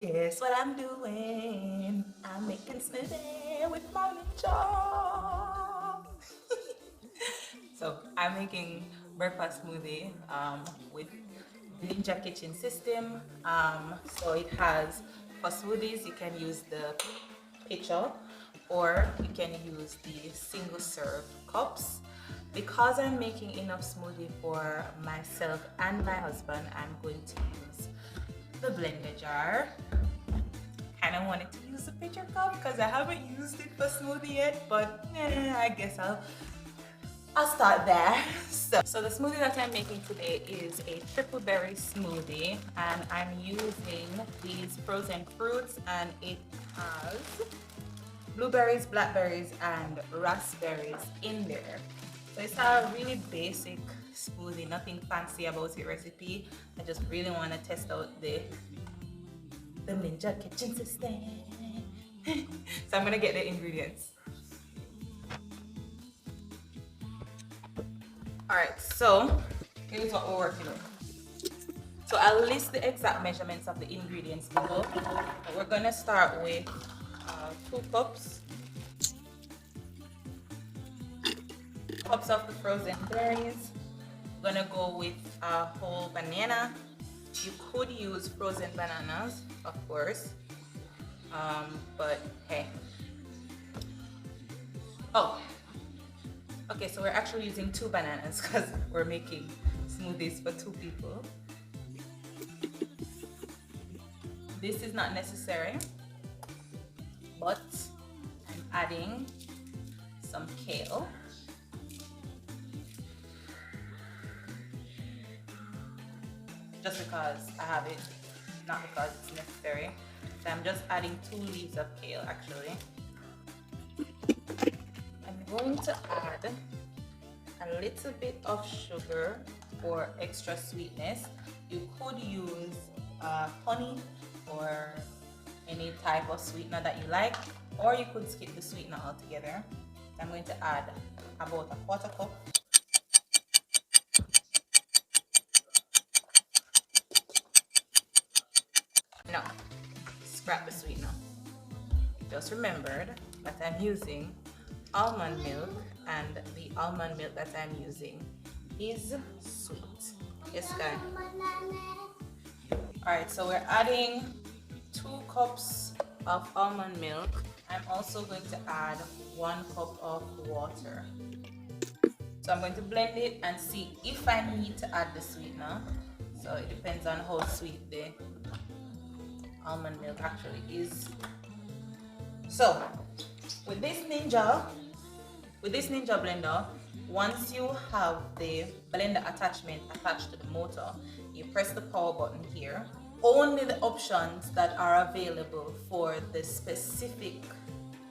Guess what I'm doing? I'm making smoothie with my ninja. So I'm making breakfast smoothie with Ninja Kitchen system. So it has, for smoothies you can use the pitcher or you can use the single serve cups. Because I'm making enough smoothie for myself and my husband, I'm going to use the blender jar. Kind of wanted to use the pitcher cup because I haven't used it for smoothie yet, but I guess I'll start there. So the smoothie that I'm making today is a triple berry smoothie, and I'm using these frozen fruits, and it has blueberries, blackberries, and raspberries in there. So it's a really basic smoothie, nothing fancy about the recipe. I just really want to test out the Ninja Kitchen system. So I'm gonna get the ingredients. Alright, so here's what we're working with. So I'll list the exact measurements of the ingredients below. But we're gonna start with 2 cups of the frozen berries. We're gonna go with a whole banana. You could use frozen bananas, of course, but hey. Oh, okay, so we're actually using 2 bananas because we're making smoothies for 2 people. This is not necessary, but I'm adding some kale. Just because I have it, not because it's necessary. So I'm just adding 2 leaves of kale actually. I'm going to add a little bit of sugar for extra sweetness. You could use honey or any type of sweetener that you like, or you could skip the sweetener altogether. So I'm going to add about a 1/4 cup. No, scrap the sweetener. Just remembered that I'm using almond milk, and the almond milk that I'm using is sweet. Yes, guys. Alright, so we're adding 2 cups of almond milk. I'm also going to add 1 cup of water. So I'm going to blend it and see if I need to add the sweetener. So it depends on how sweet the almond milk actually is. So with this ninja blender, once you have the blender attachment attached to the motor, you press the power button here. Only the options that are available for the specific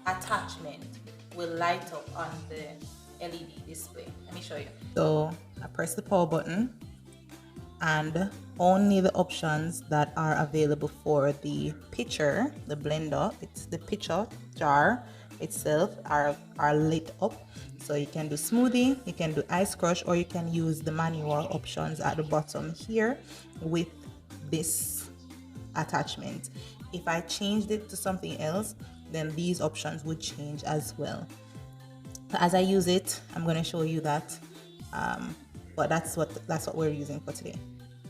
attachment will light up on the LED display. Let me show you. So I press the power button, and only the options that are available for the pitcher, the blender, it's the pitcher jar itself, are lit up. So you can do smoothie, you can do ice crush, or you can use the manual options at the bottom here with this attachment. If I changed it to something else, then these options would change as well. As I use it, I'm going to show you that, but that's what we're using for today.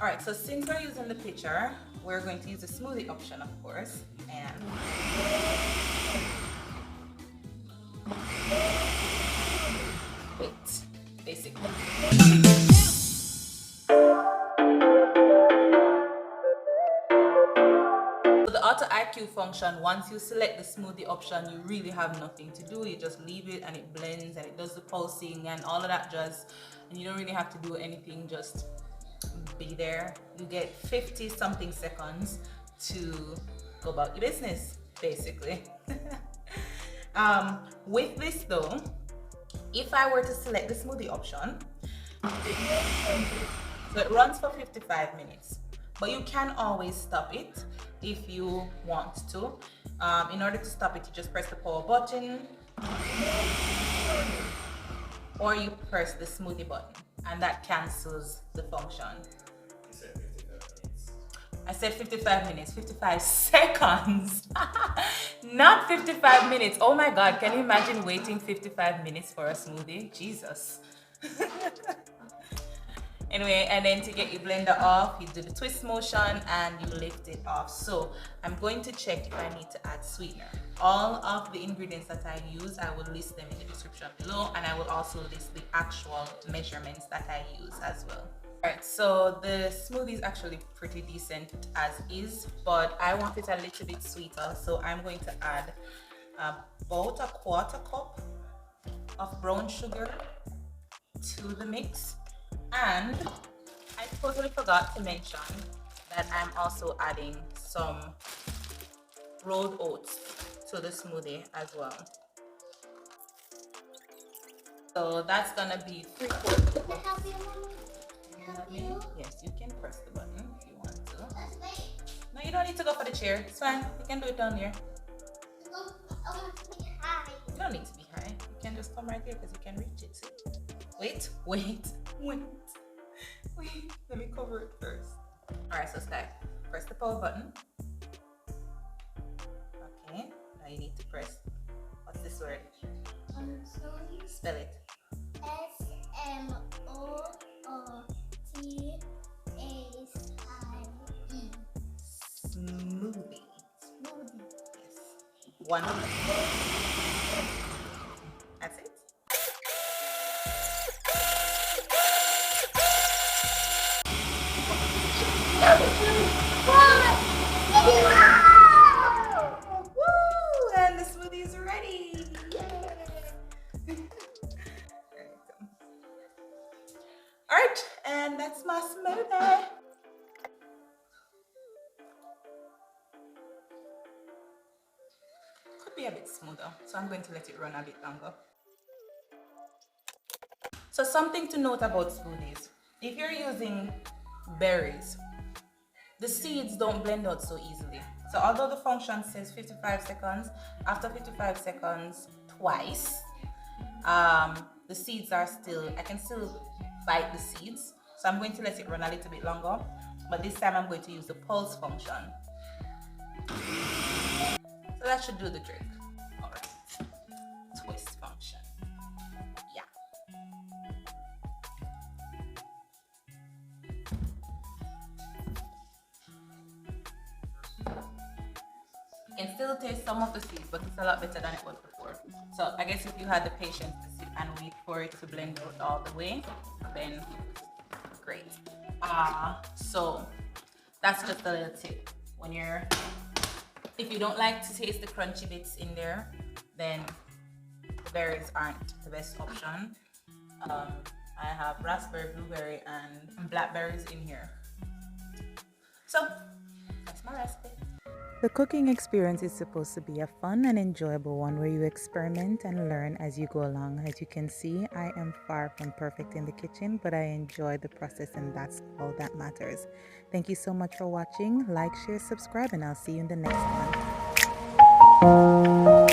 All right, so since we're using the pitcher, we're going to use the smoothie option, of course, and wait, basically. So the auto IQ function, once you select the smoothie option, you really have nothing to do. You just leave it and it blends and it does the pulsing and all of that jazz, and you don't really have to do anything, just be there. You get 50 something seconds to go about your business, basically. With this though, if I were to select the smoothie option, so it runs for 55 minutes, but you can always stop it if you want to. In order to stop it, you just press the power button, or you press the smoothie button, and that cancels the function. I said 55 minutes, 55 seconds. Not 55 minutes. Oh my God, can you imagine waiting 55 minutes for a smoothie? Jesus. Anyway, and then to get your blender off, you do the twist motion and you lift it off. So I'm going to check if I need to add sweetener. All of the ingredients that I use, I will list them in the description below, and I will also list the actual measurements that I use as well. Alright, so the smoothie is actually pretty decent as is, but I want it a little bit sweeter, so I'm going to add about a quarter cup of brown sugar to the mix. And I totally forgot to mention that I'm also adding some rolled oats to the smoothie as well. So that's gonna be 3/4 cup. Yes, you can press the button if you want to. No, you don't need to go for the chair. It's fine. You can do it down here. You don't need to be high. You can just come right here because you can reach it. Wait. Let me cover it first. Alright, so Sky, press the power button. Okay, now you need to press, what's this word? Spell it. SMOOTHIE. Smoothie. Yes. One. That's it. Woo! And the smoothie is ready. Alright, and that's my smoothie. Could be a bit smoother, so I'm going to let it run a bit longer. So something to note about smoothies. If you're using berries, the seeds don't blend out so easily. So although the function says 55 seconds, after 55 seconds twice, the seeds are still, I can still bite the seeds. So I'm going to let it run a little bit longer, but this time I'm going to use the pulse function. So that should do the trick. All right, twist function. Yeah. You can still taste some of the seeds, but it's a lot better than it was before. So I guess if you had the patience to sit and wait for it to blend out all the way, then great. So that's just a little tip. If you don't like to taste the crunchy bits in there, then the berries aren't the best option. I have raspberry, blueberry, and blackberries in here. So that's my recipe. The cooking experience is supposed to be a fun and enjoyable one where you experiment and learn as you go along. As you can see, I am far from perfect in the kitchen, but I enjoy the process, and that's all that matters. Thank you so much for watching. Like, share, subscribe, and I'll see you in the next one.